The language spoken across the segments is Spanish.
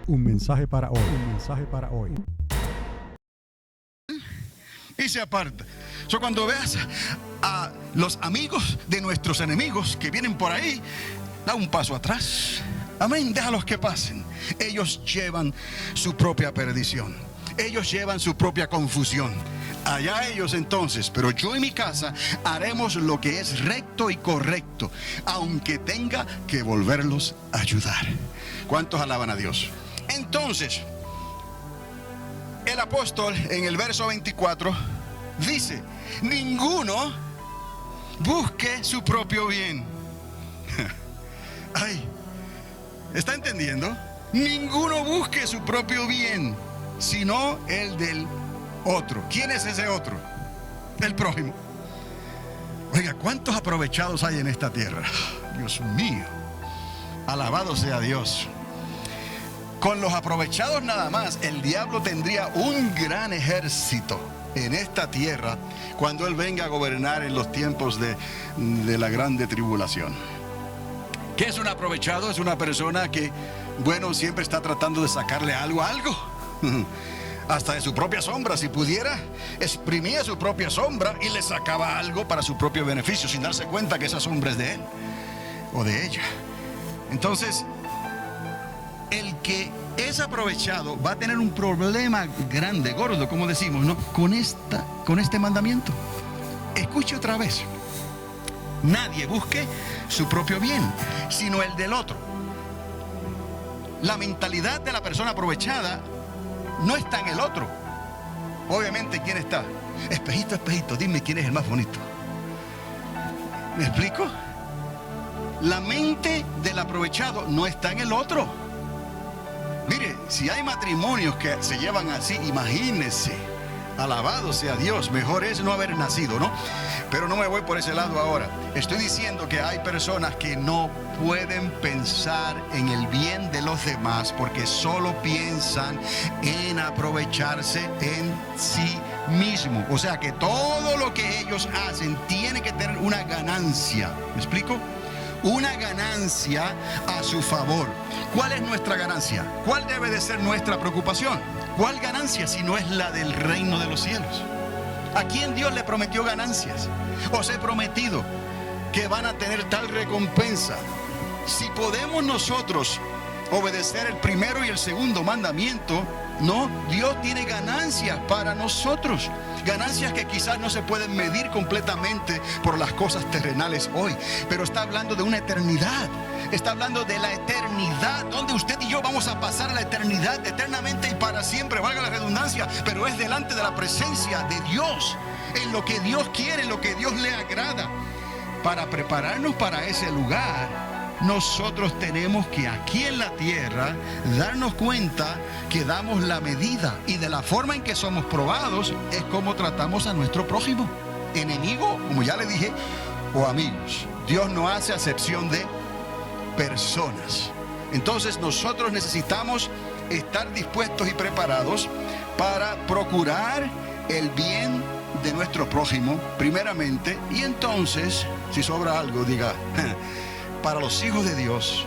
Un mensaje para hoy. Un mensaje para hoy. Y se aparta. Cuando veas a los amigos de nuestros enemigos que vienen por ahí, da un paso atrás. Amén, déjalos que pasen. Ellos llevan su propia perdición. Ellos llevan su propia confusión. Allá ellos entonces, pero yo y mi casa haremos lo que es recto y correcto, aunque tenga que volverlos a ayudar. ¿Cuántos alaban a Dios? Entonces, el apóstol en el verso 24 dice: ninguno busque su propio bien. Ay, ¿está entendiendo? Ninguno busque su propio bien, sino el del otro. ¿Quién es ese otro? El prójimo. Oiga, ¿cuántos aprovechados hay en esta tierra? Dios mío, alabado sea Dios. Con los aprovechados nada más, el diablo tendría un gran ejército en esta tierra cuando él venga a gobernar en los tiempos de la grande tribulación. ¿Qué es un aprovechado? Es una persona que, bueno, siempre está tratando de sacarle algo a algo. Hasta de su propia sombra, si pudiera, exprimía su propia sombra y le sacaba algo para su propio beneficio, sin darse cuenta que esa sombra es de él o de ella. Entonces, el que es aprovechado va a tener un problema grande, gordo, como decimos, ¿no? Con este mandamiento. Escuche otra vez. Nadie busque su propio bien, sino el del otro. La mentalidad de la persona aprovechada no está en el otro. Obviamente, ¿quién está? Espejito, espejito, dime quién es el más bonito. ¿Me explico? La mente del aprovechado no está en el otro. Mire, si hay matrimonios que se llevan así, imagínense. Alabado sea Dios, mejor es no haber nacido, ¿no? Pero no me voy por ese lado ahora. Estoy diciendo que hay personas que no pueden pensar en el bien de los demás porque solo piensan en aprovecharse en sí mismo. O sea que todo lo que ellos hacen tiene que tener una ganancia. ¿Me explico? Una ganancia a su favor. ¿Cuál es nuestra ganancia? ¿Cuál debe de ser nuestra preocupación? ¿Cuál ganancia si no es la del reino de los cielos? ¿A quién Dios le prometió ganancias? Os he prometido que van a tener tal recompensa. Si podemos nosotros obedecer el primero y el segundo mandamiento, no, Dios tiene ganancias para nosotros. Ganancias que quizás no se pueden medir completamente por las cosas terrenales hoy, pero está hablando de una eternidad. Está hablando de la eternidad, donde usted y yo vamos a pasar la eternidad eternamente y para siempre, valga la redundancia, pero es delante de la presencia de Dios, en lo que Dios quiere, en lo que Dios le agrada. Para prepararnos para ese lugar, nosotros tenemos que aquí en la tierra darnos cuenta que damos la medida, y de la forma en que somos probados es como tratamos a nuestro prójimo, enemigo, como ya le dije, o amigos. Dios no hace acepción de personas. Entonces nosotros necesitamos estar dispuestos y preparados para procurar el bien de nuestro prójimo primeramente, y entonces, si sobra algo, diga: para los hijos de Dios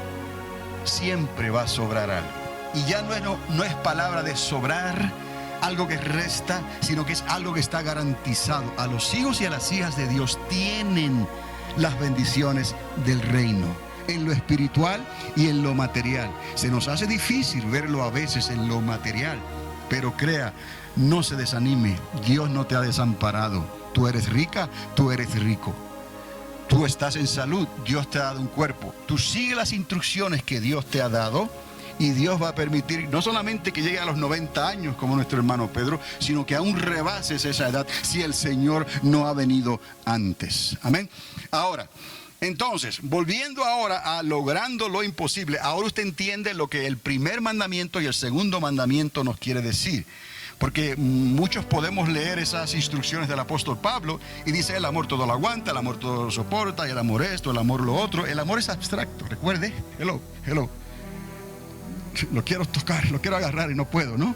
siempre va a sobrar algo. Y ya no es palabra de sobrar, algo que resta, sino que es algo que está garantizado. A los hijos y a las hijas de Dios tienen las bendiciones del reino, en lo espiritual y en lo material. Se nos hace difícil verlo a veces en lo material, pero crea, no se desanime, Dios no te ha desamparado. Tú eres rica, tú eres rico. Tú estás en salud, Dios te ha dado un cuerpo. Tú sigue las instrucciones que Dios te ha dado y Dios va a permitir no solamente que llegue a los 90 años como nuestro hermano Pedro, sino que aún rebases esa edad si el Señor no ha venido antes. Amén. Ahora, entonces, volviendo ahora a logrando lo imposible, ahora usted entiende lo que el primer mandamiento y el segundo mandamiento nos quiere decir. Porque muchos podemos leer esas instrucciones del apóstol Pablo y dice: el amor todo lo aguanta, el amor todo lo soporta, y el amor esto, el amor lo otro. El amor es abstracto, recuerde. Hello. Lo quiero tocar, lo quiero agarrar y no puedo, ¿no?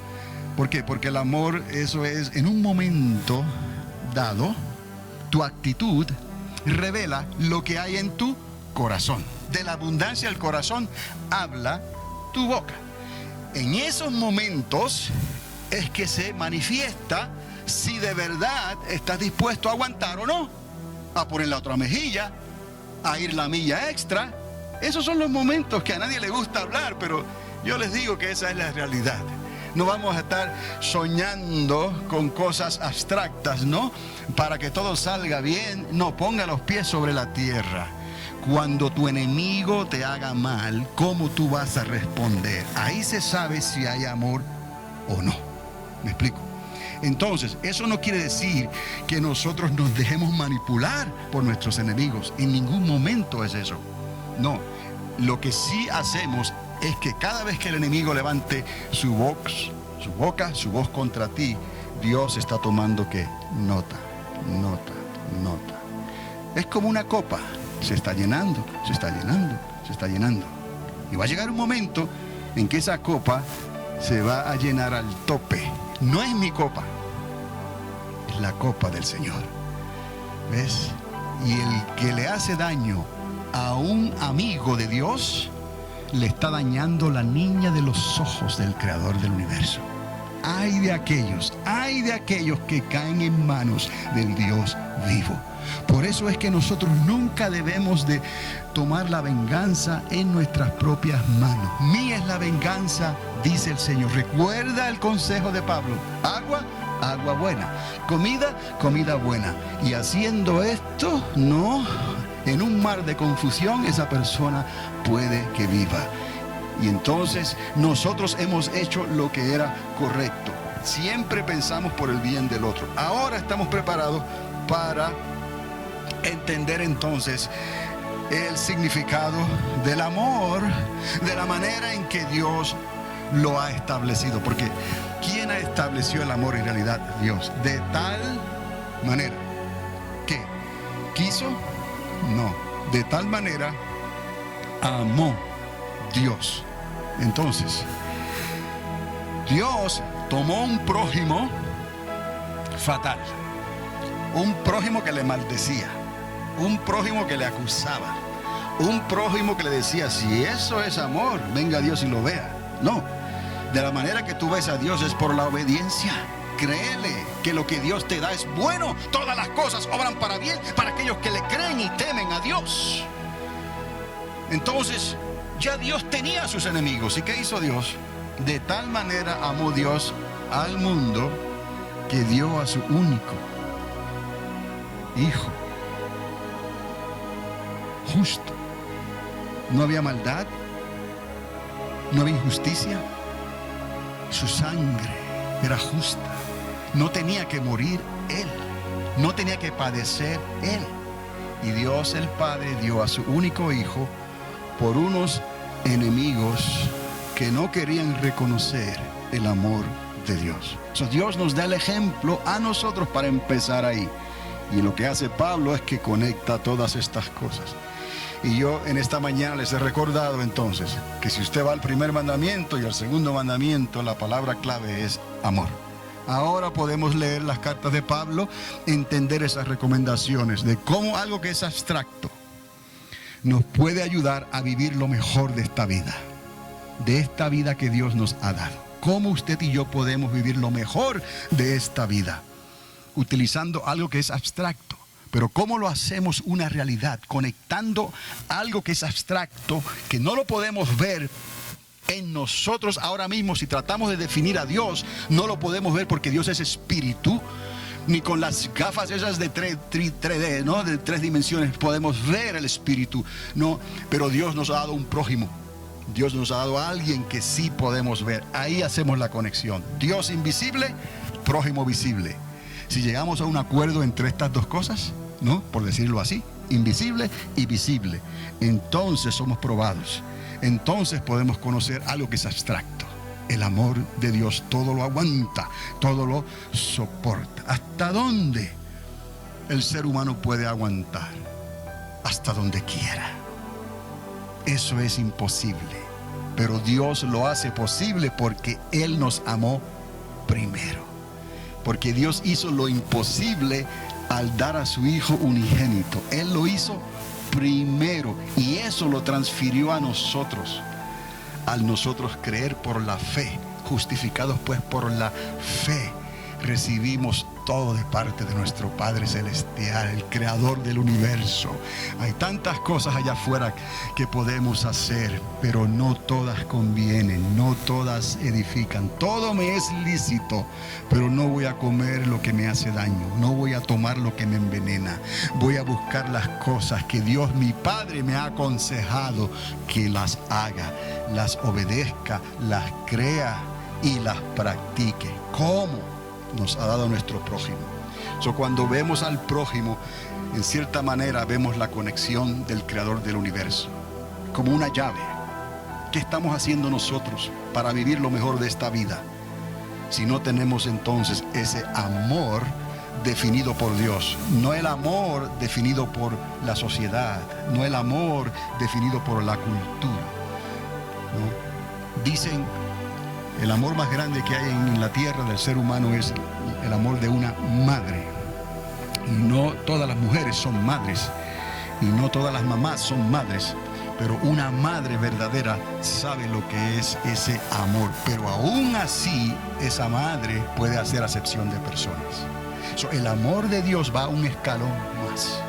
¿Por qué? Porque el amor, eso es, en un momento dado, tu actitud revela lo que hay en tu corazón. De la abundancia del corazón habla tu boca. En esos momentos es que se manifiesta si de verdad estás dispuesto a aguantar o no, a poner la otra mejilla, a ir la milla extra. Esos son los momentos que a nadie le gusta hablar, pero yo les digo que esa es la realidad. No vamos a estar soñando con cosas abstractas, ¿no? Para que todo salga bien. No, ponga los pies sobre la tierra. Cuando tu enemigo te haga mal, ¿cómo tú vas a responder? Ahí se sabe si hay amor o no. ¿Me explico? Entonces, eso no quiere decir que nosotros nos dejemos manipular por nuestros enemigos. En ningún momento es eso. No, lo que sí hacemos es que cada vez que el enemigo levante su voz contra ti, Dios está tomando ¿qué? Nota. Es como una copa, se está llenando. Y va a llegar un momento en que esa copa se va a llenar al tope. No es mi copa, es la copa del Señor. ¿Ves? Y el que le hace daño a un amigo de Dios, le está dañando la niña de los ojos del Creador del universo. Ay de aquellos que caen en manos del Dios vivo. Por eso es que nosotros nunca debemos de tomar la venganza en nuestras propias manos. Mía es la venganza, dice el Señor. Recuerda el consejo de Pablo: agua buena, comida buena. Y haciendo esto, no, en un mar de confusión, esa persona puede que viva. Y entonces nosotros hemos hecho lo que era correcto. Siempre pensamos por el bien del otro. Ahora estamos preparados para entender entonces el significado del amor, de la manera en que Dios lo ha establecido. Porque ¿quién ha establecido el amor en realidad? Dios. De tal manera que quiso, no, de tal manera amó Dios. Entonces, Dios tomó un prójimo fatal, un prójimo que le maldecía, un prójimo que le acusaba, un prójimo que le decía: si eso es amor, venga Dios y lo vea. No, de la manera que tú ves a Dios es por la obediencia. Créele que lo que Dios te da es bueno. Todas las cosas obran para bien para aquellos que le creen y temen a Dios. Entonces, ya Dios tenía a sus enemigos. ¿Y qué hizo Dios? De tal manera amó Dios al mundo que dio a su único Hijo, justo. No había maldad, no había injusticia. Su sangre era justa. No tenía que morir Él, no tenía que padecer Él. Y Dios el Padre dio a su único Hijo por unos enemigos que no querían reconocer el amor de Dios. Dios nos da el ejemplo a nosotros para empezar ahí. Y lo que hace Pablo es que conecta todas estas cosas. Y yo en esta mañana les he recordado entonces que si usted va al primer mandamiento y al segundo mandamiento, la palabra clave es amor. Ahora podemos leer las cartas de Pablo, entender esas recomendaciones de cómo algo que es abstracto nos puede ayudar a vivir lo mejor de esta vida que Dios nos ha dado. Cómo usted y yo podemos vivir lo mejor de esta vida, utilizando algo que es abstracto. Pero ¿cómo lo hacemos una realidad? Conectando algo que es abstracto, que no lo podemos ver en nosotros ahora mismo. Si tratamos de definir a Dios, no lo podemos ver porque Dios es espíritu. Ni con las gafas esas de 3D, ¿no? De 3 dimensiones podemos ver el espíritu, ¿no? Pero Dios nos ha dado un prójimo. Dios nos ha dado a alguien que sí podemos ver. Ahí hacemos la conexión. Dios invisible, prójimo visible. Si llegamos a un acuerdo entre estas dos cosas, ¿no? Por decirlo así, invisible y visible, entonces somos probados. Entonces podemos conocer algo que es abstracto. El amor de Dios todo lo aguanta, todo lo soporta. ¿Hasta dónde el ser humano puede aguantar? Hasta donde quiera. Eso es imposible. Pero Dios lo hace posible porque Él nos amó primero. Porque Dios hizo lo imposible al dar a su Hijo unigénito. Él lo hizo primero y eso lo transfirió a nosotros. Al nosotros creer por la fe, justificados pues por la fe, recibimos todo de parte de nuestro Padre Celestial, el Creador del universo. Hay tantas cosas allá afuera que podemos hacer, pero no todas convienen, no todas edifican. Todo me es lícito, pero no voy a comer lo que me hace daño, no voy a tomar lo que me envenena. Voy a buscar las cosas que Dios, mi Padre, me ha aconsejado que las haga, las obedezca, las crea y las practique. ¿Cómo? Nos ha dado nuestro prójimo. Cuando vemos al prójimo, en cierta manera vemos la conexión del Creador del universo, como una llave. ¿Qué estamos haciendo nosotros para vivir lo mejor de esta vida? Si no tenemos entonces ese amor definido por Dios, no el amor definido por la sociedad, no el amor definido por la cultura, ¿no? Dicen, el amor más grande que hay en la tierra del ser humano es el amor de una madre. Y no todas las mujeres son madres, y no todas las mamás son madres, pero una madre verdadera sabe lo que es ese amor. Pero aún así, esa madre puede hacer acepción de personas. El amor de Dios va a un escalón más.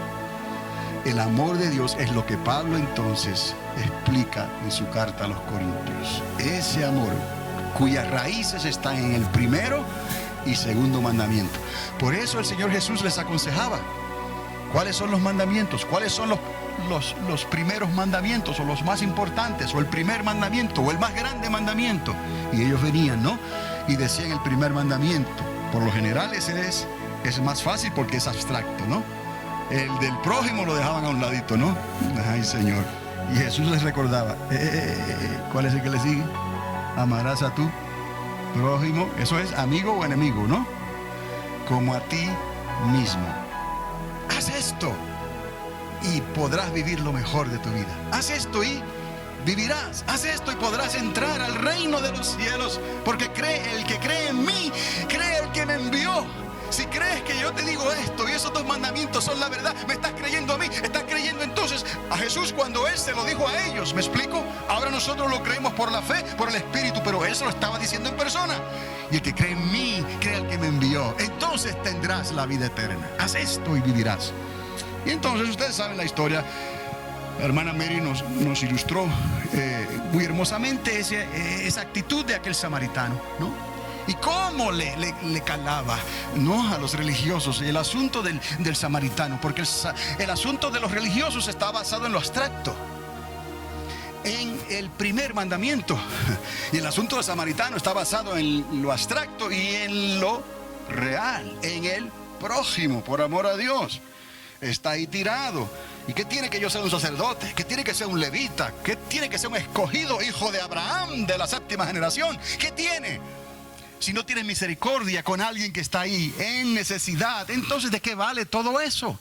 El amor de Dios es lo que Pablo entonces explica en su carta a los Corintios. Ese amor cuyas raíces están en el primero y segundo mandamiento. Por eso el Señor Jesús les aconsejaba. ¿Cuáles son los mandamientos? ¿Cuáles son los primeros mandamientos, o los más importantes, o el primer mandamiento, o el más grande mandamiento? Y ellos venían, ¿no? Y decían el primer mandamiento. Por lo general ese es más fácil porque es abstracto, ¿no? El del prójimo lo dejaban a un ladito, ¿no? Ay, Señor. Y Jesús les recordaba, ¿cuál es el que le sigue? Amarás a tu prójimo, eso es amigo o enemigo, ¿no? Como a ti mismo. Haz esto y podrás vivir lo mejor de tu vida. Haz esto y vivirás. Haz esto y podrás entrar al reino de los cielos. Porque el que cree en mí, cree el que me envió. Si crees que yo te digo esto y esos dos mandamientos son la verdad, me estás creyendo a mí, estás creyendo entonces a Jesús cuando Él se lo dijo a ellos. ¿Me explico? Ahora nosotros lo creemos por la fe, por el Espíritu, pero Él se lo estaba diciendo en persona. Y el que cree en mí, cree al que me envió. Entonces tendrás la vida eterna. Haz esto y vivirás. Y entonces ustedes saben la historia. La hermana Mary nos ilustró muy hermosamente esa actitud de aquel samaritano, ¿no? Y cómo le calaba, ¿no?, a los religiosos el asunto del samaritano, porque el asunto de los religiosos está basado en lo abstracto, en el primer mandamiento, y el asunto del samaritano está basado en lo abstracto y en lo real, en el prójimo, por amor a Dios. Está ahí tirado. ¿Y qué tiene que yo ser un sacerdote? ¿Qué tiene que ser un levita? ¿Qué tiene que ser un escogido hijo de Abraham de la 7ª generación? ¿Qué tiene? Si no tienes misericordia con alguien que está ahí en necesidad, entonces ¿de qué vale todo eso?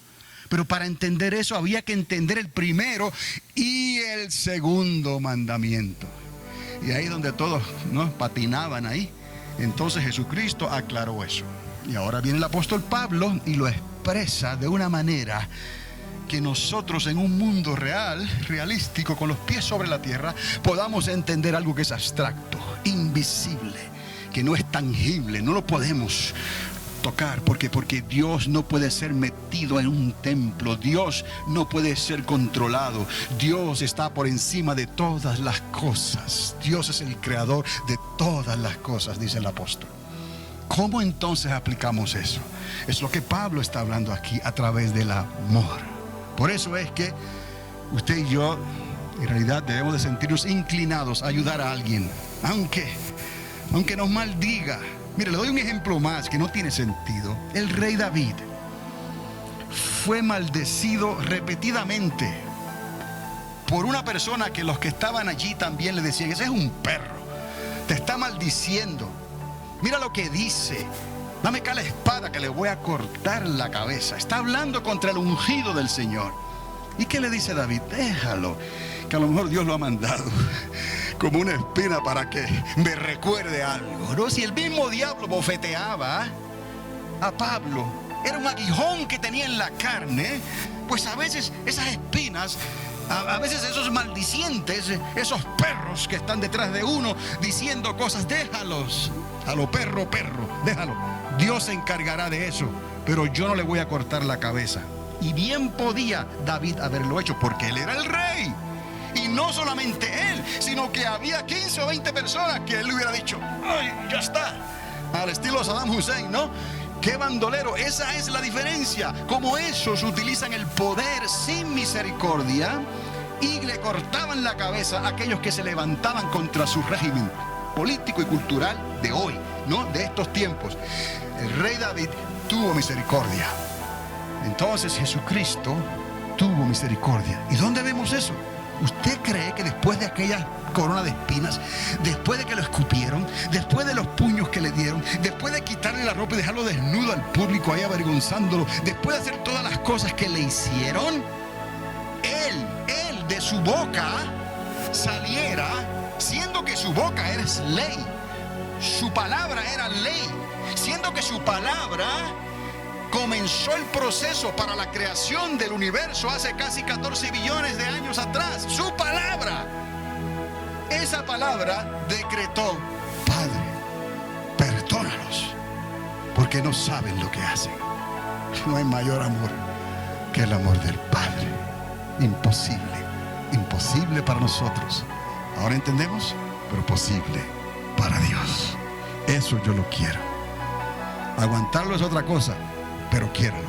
Pero para entender eso había que entender el primero y el segundo mandamiento. Y ahí donde todos, ¿no?, patinaban ahí. Entonces Jesucristo aclaró eso. Y ahora viene el apóstol Pablo y lo expresa de una manera que nosotros en un mundo real, realístico, con los pies sobre la tierra, podamos entender algo que es abstracto, invisible, que no es tangible, no lo podemos tocar, porque Dios no puede ser metido en un templo, Dios no puede ser controlado, Dios está por encima de todas las cosas, Dios es el creador de todas las cosas, dice el apóstol. ¿Cómo entonces aplicamos eso? Es lo que Pablo está hablando aquí a través del amor. Por eso es que usted y yo en realidad debemos de sentirnos inclinados a ayudar a alguien, aunque nos maldiga. Mire, le doy un ejemplo más que no tiene sentido. El rey David fue maldecido repetidamente por una persona que los que estaban allí también le decían: ese es un perro, te está maldiciendo. Mira lo que dice: dame acá la espada que le voy a cortar la cabeza. Está hablando contra el ungido del Señor. ¿Y qué le dice David? Déjalo, que a lo mejor Dios lo ha mandado como una espina para que me recuerde algo, ¿no? Si el mismo diablo bofeteaba a Pablo, era un aguijón que tenía en la carne, pues a veces esas espinas A veces esos maldicientes, esos perros que están detrás de uno diciendo cosas, déjalos. A lo perro, déjalo. Dios se encargará de eso, pero yo no le voy a cortar la cabeza. Y bien podía David haberlo hecho, porque él era el rey. Y no solamente él, sino que había 15 o 20 personas que él le hubiera dicho, ay, ya está. Al estilo Saddam Hussein, ¿no? ¡Qué bandolero! Esa es la diferencia. Como esos utilizan el poder sin misericordia y le cortaban la cabeza a aquellos que se levantaban contra su régimen político y cultural de hoy, ¿no? De estos tiempos. El rey David tuvo misericordia. Entonces Jesucristo tuvo misericordia. ¿Y dónde vemos eso? ¿Usted cree que después de aquella corona de espinas, después de que lo escupieron, después de los puños que le dieron, después de quitarle la ropa y dejarlo desnudo al público ahí avergonzándolo, después de hacer todas las cosas que le hicieron, él de su boca saliera, siendo que su boca era ley, su palabra era ley, siendo que su palabra comenzó el proceso para la creación del universo hace casi 14 billones de años atrás. Su palabra, esa palabra decretó, Padre, perdónalos, porque no saben lo que hacen. No hay mayor amor que el amor del Padre. Imposible para nosotros. Ahora entendemos, pero posible para Dios. Eso yo lo quiero. Aguantarlo es otra cosa, pero quiéralo.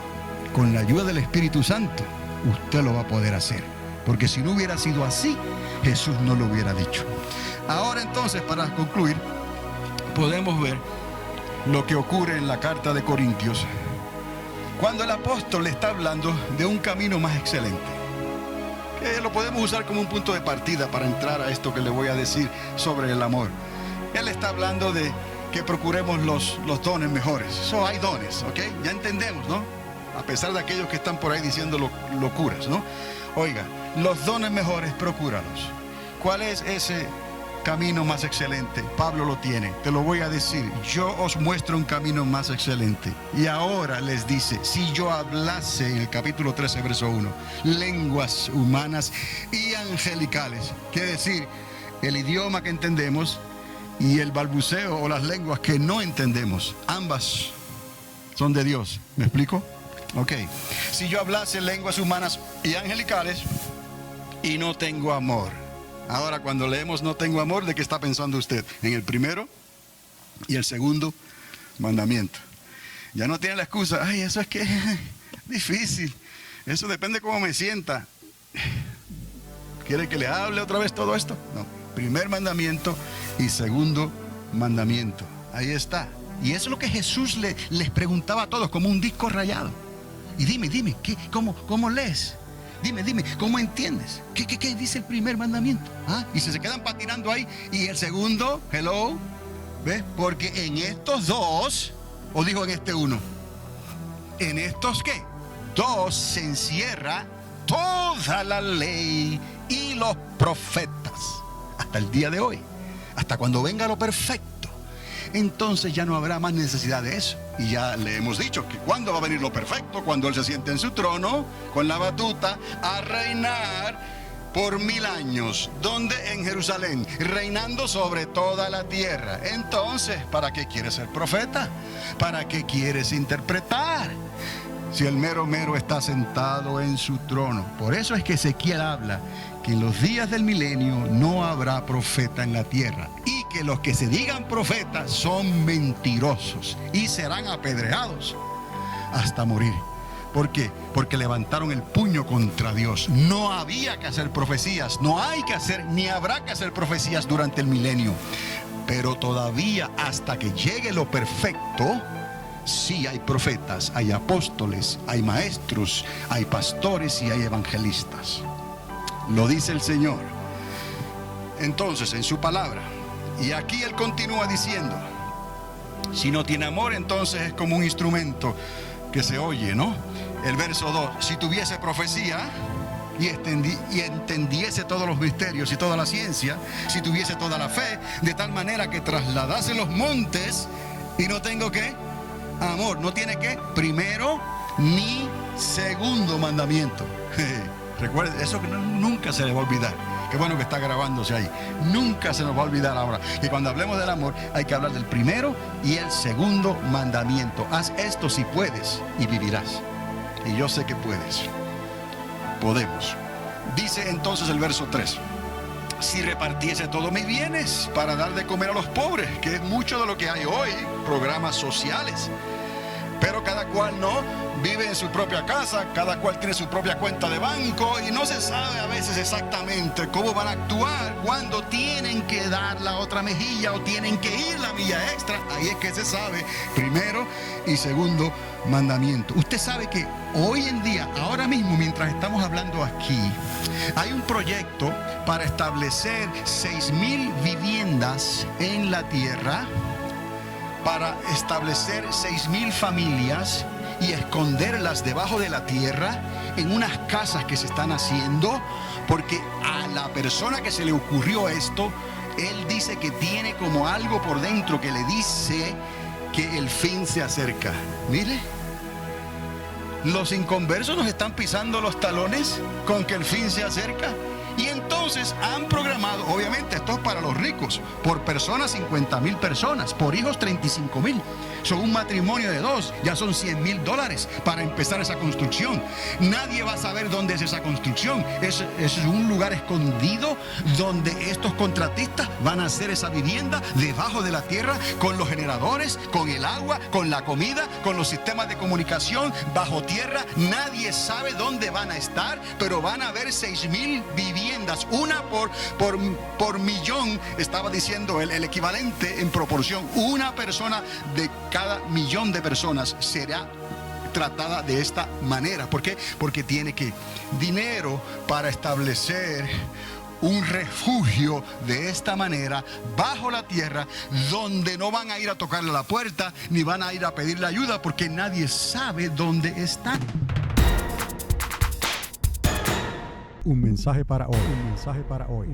Con la ayuda del Espíritu Santo, usted lo va a poder hacer. Porque si no hubiera sido así, Jesús no lo hubiera dicho. Ahora entonces, para concluir, podemos ver lo que ocurre en la carta de Corintios, cuando el apóstol le está hablando de un camino más excelente, que lo podemos usar como un punto de partida para entrar a esto que le voy a decir sobre el amor. Él está hablando de que procuremos los dones mejores. Hay dones, ¿ok? Ya entendemos, ¿no? A pesar de aquellos que están por ahí diciendo locuras, ¿no? Oiga, los dones mejores, procúralos. ¿Cuál es ese camino más excelente? Pablo lo tiene, te lo voy a decir. Yo os muestro un camino más excelente. Y ahora les dice, si yo hablase, en el capítulo 13, verso 1, lenguas humanas y angelicales, quiere decir, el idioma que entendemos y el balbuceo o las lenguas que no entendemos, ambas son de Dios. ¿Me explico? Ok. Si yo hablase lenguas humanas y angelicales y no tengo amor. Ahora, cuando leemos no tengo amor, ¿de qué está pensando usted? En el primero y el segundo mandamiento. Ya no tiene la excusa, ay, eso es que es difícil. Eso depende cómo me sienta. ¿Quiere que le hable otra vez todo esto? No. Primer mandamiento y segundo mandamiento. Ahí está. Y eso es lo que Jesús les preguntaba a todos, como un disco rayado. Y dime, ¿cómo lees? Dime, ¿cómo entiendes? ¿Qué dice el primer mandamiento? ¿Ah? Y se quedan patinando ahí. Y el segundo, hello, ¿ves? Porque en estos dos, o dijo en este uno, en estos ¿qué? Dos se encierra toda la ley y los profetas. Hasta el día de hoy, hasta cuando venga lo perfecto, entonces ya no habrá más necesidad de eso. Y ya le hemos dicho que cuando va a venir lo perfecto, cuando Él se siente en su trono con la batuta a reinar por 1000 años. ¿Dónde? En Jerusalén, reinando sobre toda la tierra. Entonces, ¿para qué quieres ser profeta? ¿Para qué quieres interpretar? Si el mero está sentado en su trono. Por eso es que Ezequiel habla que en los días del milenio no habrá profeta en la tierra, y que los que se digan profetas son mentirosos y serán apedreados hasta morir. ¿Por qué? Porque levantaron el puño contra Dios. No había que hacer profecías, no hay que hacer ni habrá que hacer profecías durante el milenio. Pero todavía, hasta que llegue lo perfecto, sí hay profetas, hay apóstoles, hay maestros, hay pastores y hay evangelistas. Lo dice el Señor. Entonces, en su palabra. Y aquí Él continúa diciendo, si no tiene amor, entonces es como un instrumento que se oye, ¿no? El verso 2, si tuviese profecía y entendiese todos los misterios y toda la ciencia, si tuviese toda la fe, de tal manera que trasladase los montes, y no tengo ¿qué? Amor. No tiene ¿qué? Primero ni segundo mandamiento. Recuerden, eso que nunca se le va a olvidar. Qué bueno que está grabándose ahí. Nunca se nos va a olvidar ahora que cuando hablemos del amor hay que hablar del primero y el segundo mandamiento. Haz esto si puedes y vivirás. Y yo sé que puedes. Podemos. Dice entonces el verso 3. Si repartiese todos mis bienes para dar de comer a los pobres, que es mucho de lo que hay hoy, programas sociales. Pero cada cual no vive en su propia casa, cada cual tiene su propia cuenta de banco y no se sabe a veces exactamente cómo van a actuar cuando tienen que dar la otra mejilla o tienen que ir la milla extra. Ahí es que se sabe primero y segundo mandamiento. Usted sabe que hoy en día, ahora mismo, mientras estamos hablando aquí, hay un proyecto para establecer 6,000 viviendas en la tierra, para establecer 6,000 familias y esconderlas debajo de la tierra en unas casas que se están haciendo, porque a la persona que se le ocurrió esto, él dice que tiene como algo por dentro que le dice que el fin se acerca. Mire, los inconversos nos están pisando los talones con que el fin se acerca. Y entonces han programado, obviamente esto es para los ricos, por persona 50,000 personas, por hijos 35,000. Son un matrimonio de 2, ya son $100,000 para empezar esa construcción. Nadie va a saber dónde es esa construcción. Es un lugar escondido donde estos contratistas van a hacer esa vivienda debajo de la tierra, con los generadores, con el agua, con la comida, con los sistemas de comunicación bajo tierra. Nadie sabe dónde van a estar, pero van a haber 6,000 viviendas, una por millón, estaba diciendo el equivalente en proporción. Una persona de cada millón de personas será tratada de esta manera. ¿Por qué? Porque tiene dinero para establecer un refugio de esta manera bajo la tierra, donde no van a ir a tocarle la puerta ni van a ir a pedirle ayuda, porque nadie sabe dónde están. Un mensaje para hoy. Un mensaje para hoy.